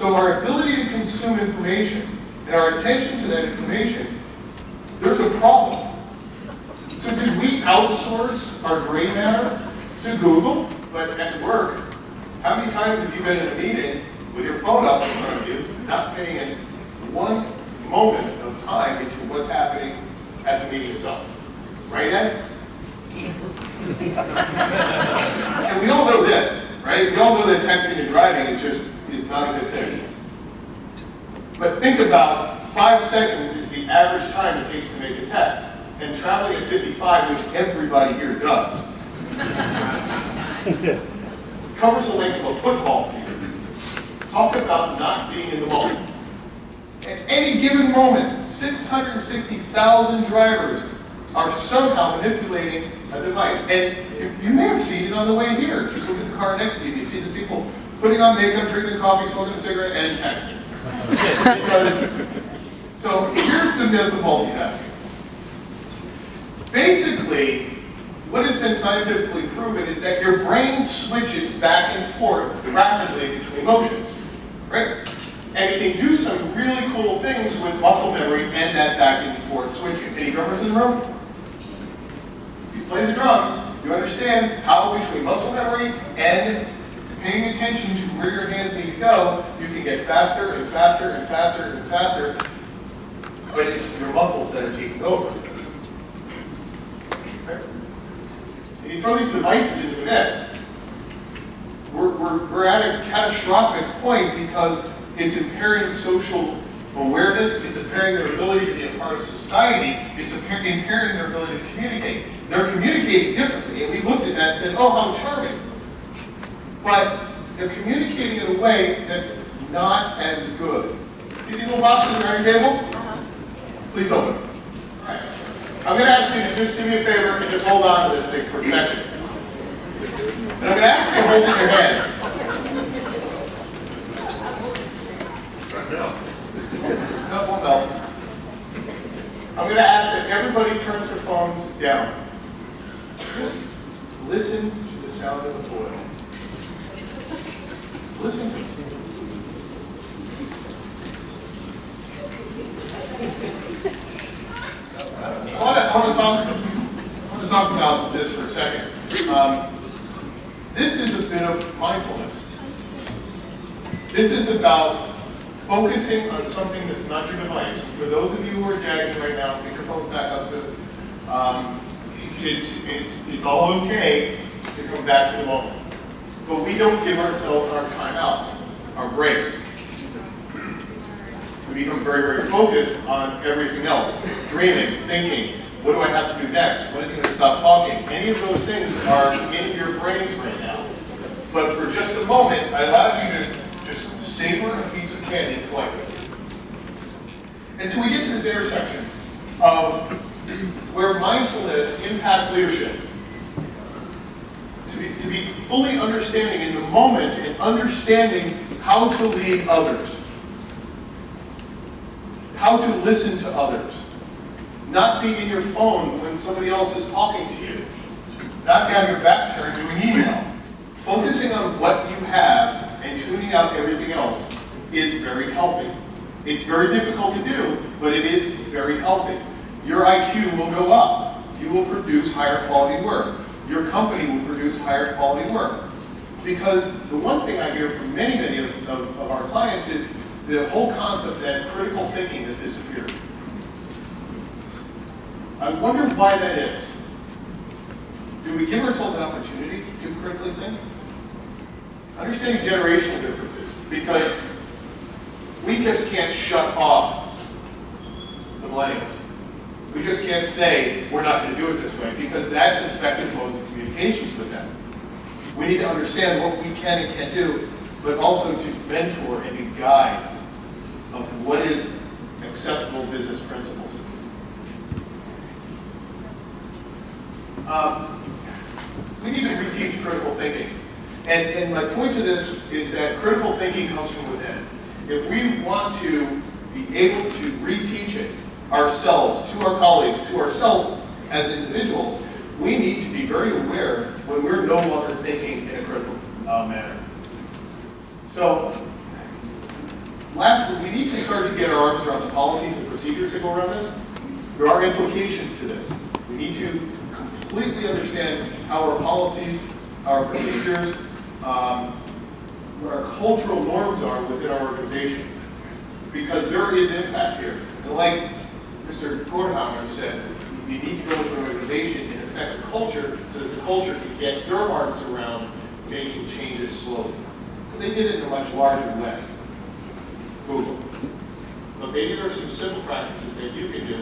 So our ability to consume information and our attention to that information, there's a problem. So did we outsource our gray matter to Google? But at work, how many times have you been in a meeting with your phone up in front of you, not paying in one moment of time into what's happening at the meeting itself? Right, Ed? And we all know this, right? We all know that texting and driving is not a good thing. But think about 5 seconds is the average time it takes to make a text. And traveling at 55, which everybody here does, covers the length of a football field. Talk about not being in the moment. At any given moment, 660,000 drivers are somehow manipulating a device. And you may have seen it on the way here. Just look at the car next to you. You see the people putting on makeup, drinking coffee, smoking a cigarette, and texting. So here's the myth of multitasking. Basically, what has been scientifically proven is that your brain switches back and forth rapidly between motions, right? And it can do some really cool things with muscle memory and that back and forth switching. Any drummers in the room? If you play the drums, you understand how between muscle memory and paying attention to where your hands need to go, you can get faster and faster and faster and faster, but it's your muscles that are taking over. And you throw these devices into the mix, we're at a catastrophic point because it's impairing social awareness, it's impairing their ability to be a part of society, it's impairing their ability to communicate. They're communicating differently, and we looked at that and said, oh, how charming. But they're communicating in a way that's not as good. See these little boxes around your table? Please open them. Right. I'm going to ask you to just do me a favor and just hold on to this thing for a second. And I'm going to ask you to hold it in your hand. No, won't melt. I'm going to ask that everybody turns their phones down. Just listen to the sound of the oil. Listen to it. I want to talk about this for a second. This is a bit of mindfulness. This is about focusing on something that's not your device. For those of you who are jagging right now, pick your phones back up. So it's all okay to come back to the moment. But we don't give ourselves our timeouts, our breaks. We become very, very focused on everything else. Dreaming, thinking, what do I have to do next? When is he going to stop talking? Any of those things are in your brains right now. But for just a moment, I allow you to just savor a piece of candy collectively. And so we get to this intersection of where mindfulness impacts leadership. To be fully understanding in the moment and understanding how to lead others. How to listen to others. Not be in your phone when somebody else is talking to you. Not have your back turned to an email. Focusing on what you have and tuning out everything else is very healthy. It's very difficult to do, but it is very healthy. Your IQ will go up. You will produce higher quality work. Your company will produce higher quality work. Because the one thing I hear from many of our clients is the whole concept that critical thinking has disappeared. I wonder why that is. Do we give ourselves an opportunity to critically think? Understanding generational differences, because we just can't shut off the millennials. We just can't say, we're not going to do it this way, because that's effective modes of communications with them. We need to understand what we can and can't do, but also to mentor and to guide of what is acceptable business principles. We need to reteach critical thinking. And my point to this is that critical thinking comes from within. If we want to be able to reteach it ourselves, to our colleagues, to ourselves as individuals, we need to be very aware when we're no longer thinking in a critical manner. So, Lastly, we need to start to get our arms around the policies and procedures that go around this. There are implications to this. We need to completely understand how our policies, our procedures, what our cultural norms are within our organization. Because there is impact here. And like Mr. Gordhammer said, you need to go into an organization and affect the culture so that the culture can get their arms around making changes slowly. But they did it in a much larger way. Google. But maybe there are some simple practices that you can do